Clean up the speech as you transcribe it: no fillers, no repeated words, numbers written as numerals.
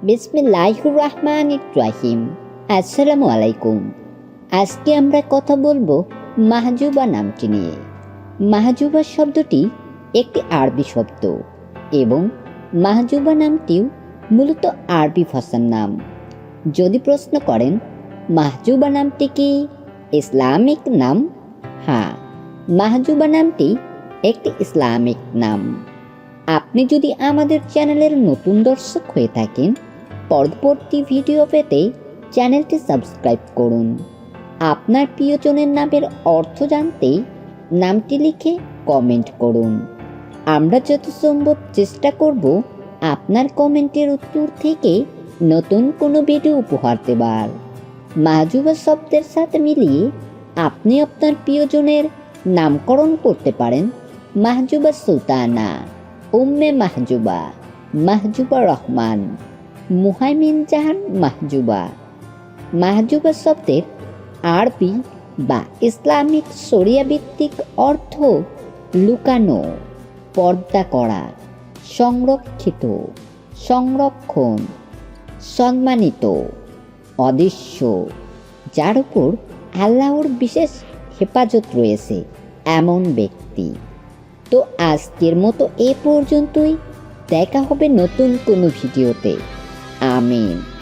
বিসমিল্লাহির রহমানির রহিম। আসসালামু আলাইকুম। আজকে আমরা কথা বলবো মাহজুবা নামটি নিয়ে। মাহজুবা শব্দটি একটি আরবি শব্দ এবং মাহজুবা নামটিও মূলত আরবি ভাষার নাম। যদি প্রশ্ন করেন মাহজুবা নামটি কি ইসলামিক নাম? হ্যাঁ, মাহজুবা নামটি একটি ইসলামিক নাম। আপনি যদি আমাদের চ্যানেলের নতুন দর্শক হয়ে থাকেন, পরবর্তী ভিডিও পেতে চ্যানেলটি সাবস্ক্রাইব করুন। আপনার প্রিয়জনের নামের অর্থ জানতে নামটি লিখে কমেন্ট করুন। আমরা যত সম্ভব চেষ্টা করব আপনার কমেন্টের উত্তর থেকে নতুন কোনো ভিডিও উপহার দেবার। মাহজুবা শব্দের সাথে মিলিয়ে আপনি আপনার প্রিয়জনের নামকরণ করতে পারেন মাহজুবা সুলতানা, উম্মে মাহজুবা, মাহজুবা রহমান, মুহাইমিন জাহান মাহজুবা। মাহজুবা শব্দের আরবি বা ইসলামিক শরিয়া ভিত্তিক অর্থ লুকানো, পর্দা করা, সংরক্ষিত, সংরক্ষণ, সম্মানিত, অদৃশ্য, যার উপর আল্লাহর বিশেষ হেফাজত রয়েছে এমন ব্যক্তি। তো আজকের মতো এ পর্যন্তই। দেখা হবে নতুন কোনো ভিডিওতে। আমিন।